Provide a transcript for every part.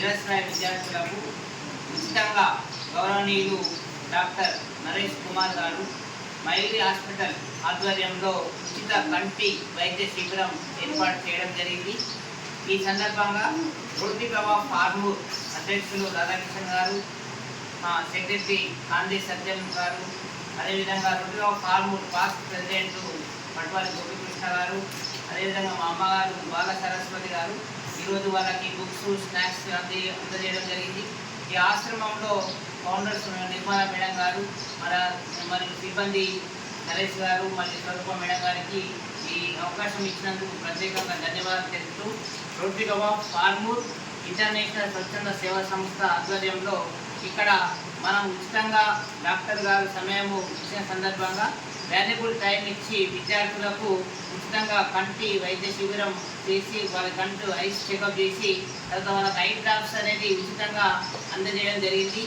నిరసరాయ విద్యార్థులకు ఉచితంగా గౌరవనీయులు డాక్టర్ నరేష్ కుమార్ గారు మైలి హాస్పిటల్ ఆధ్వర్యంలో ఉచిత కంటి వైద్య శిబిరం ఏర్పాటు చేయడం జరిగింది. ఈ సందర్భంగా రోడ్డు ప్రభావ్ ఆర్మూర్ అధ్యక్షులు రాధాకృష్ణ గారు, సెక్రటరీ కాంతి సత్యం గారు, అదేవిధంగా road Prabhav Armoor past president patwari Gopikrishna గారు, అదేవిధంగా మా అమ్మగారు బాల సరస్వతి గారు ఈరోజు వాళ్ళకి బుక్స్ స్నాక్స్ అందజేయడం జరిగింది. ఈ ఆశ్రమంలో ఫౌండర్స్ నిర్మలా మేడం గారు మరియు సిబ్బంది నరేష్ గారు మరియు స్వరూప మేడం గారికి ఈ అవకాశం ఇచ్చినందుకు ప్రత్యేకంగా ధన్యవాదాలు తెలుపుతూ రోడ్డు ప్రభావ్ ఆర్మూర్ ఇంటర్నేషనల్ స్వచ్ఛంద సేవా సంస్థ ఆధ్వర్యంలో ఇక్కడ మనం ఉచితంగా డాక్టర్ గారు సమయము ఇచ్చిన సందర్భంగా వాల్యుబుల్ టైం ఇచ్చి విద్యార్థులకు ఉచితంగా కంటి వైద్య శిబిరం చేసి వాళ్ళ కంటి ఐస్ చెకప్ చేసి తర్వాత వాళ్ళకి ఐ డ్రాప్స్ అనేది ఉచితంగా అందజేయడం జరిగింది.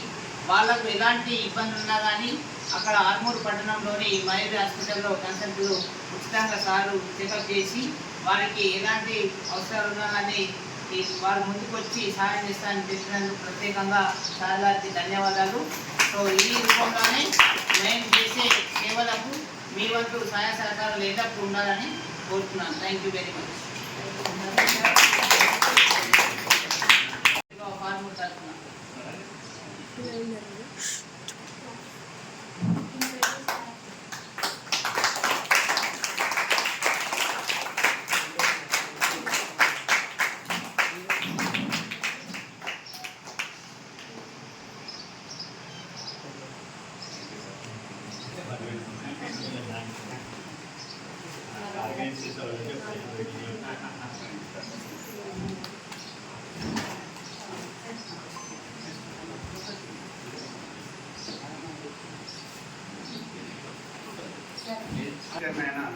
వాళ్ళకు ఎలాంటి ఇబ్బంది ఉన్నా కానీ అక్కడ ఆర్మూర్ పట్టణంలోని మైలి హాస్పిటల్లో కన్సల్ట్లు ఉచితంగా సారు చెకప్ చేసి వారికి ఎలాంటి అవసరాలు ఉన్నా కానీ వారు ముందుకు వచ్చి సహాయం చేస్తారని చెప్పినందుకు ప్రత్యేకంగా సార్ గారికి ధన్యవాదాలు. సో ఈ రూపంలోనే మేము చేసే సేవలకు మీ వంతు సహాయ సహకారాలు ఎల్లప్పుడూ ఉండాలని కోరుతున్నాను. Thank you very much.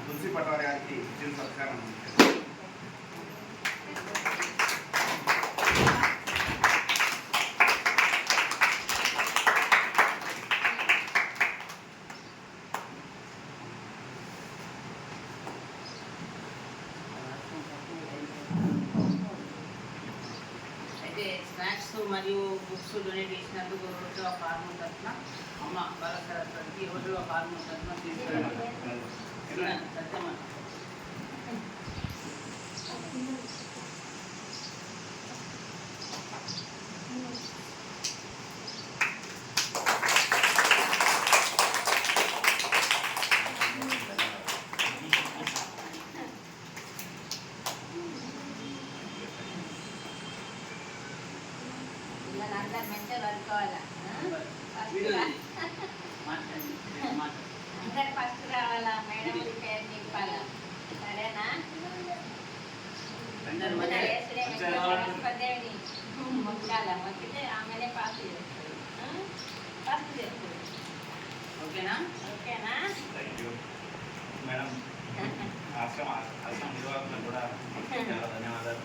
Tulasi Patwari గారికి చిన్న సత్కారం. అయితే స్నాక్స్ మరియు బుక్స్ డొనేట్ చేసినందుకు రోడ్డు ఆఫ్ ఆర్మూర్ తరఫున అమ్మ బాల సరస్వతికి రోడ్డు ఆఫ్ ఆర్మూర్ తరఫున తీసుకెళ్ళాలి. సత్యమ్మ అందరు ఫస్ట్ రావాలా మేడం పేరు చెప్పాలా సరేనా? మొక్కాల మొక్కితే ఆమెనే పాస్ చేస్తారు, ఫస్ట్ చేస్తారు. ఓకేనా? ఓకేనా మేడం. ఆశ్రమం నిర్వాహకులకు కూడా చాలా ధన్యవాదాలు.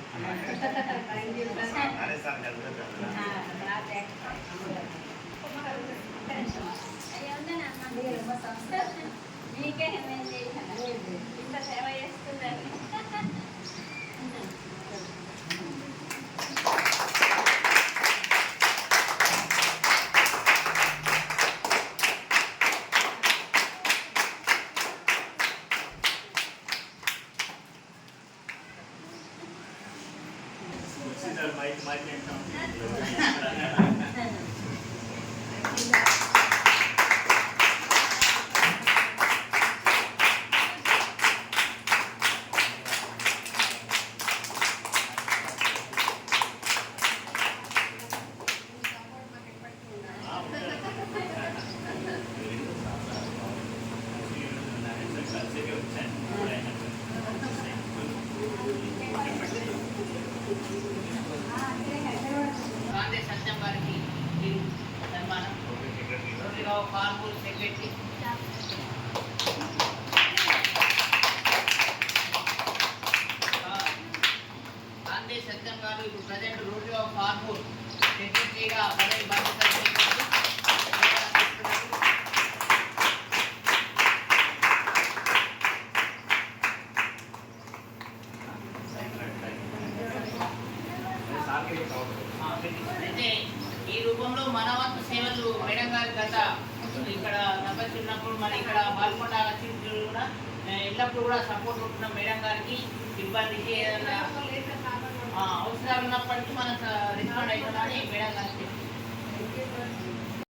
మీకే నేను చేశాను, ఇంత సేవ చేస్తున్నారు. సత్యం గారికి సన్మానం. ఆర్మూర్ సెక్రటరీ కాంతి సత్యం గారు ఇప్పుడు ప్రజెంట్ రోడ్డు ఆఫ్ ఆర్మూర్ సెక్రటరీగా పదవి బాధ్యతలు చేపట్టి ఈరోజు మేడం గారి గత ఇక్కడ నమ్మకం ఉన్నప్పుడు మరి ఇక్కడ పాల్గొండ వచ్చినప్పుడు కూడా ఎల్లప్పుడు కూడా సపోర్ట్ ఉంటున్న మేడం గారికి ఇబ్బందికి ఏదైనా అవసరాలు ఉన్నప్పటికీ మనం రెస్పాండ్ అవుతుందని మేడం గారికి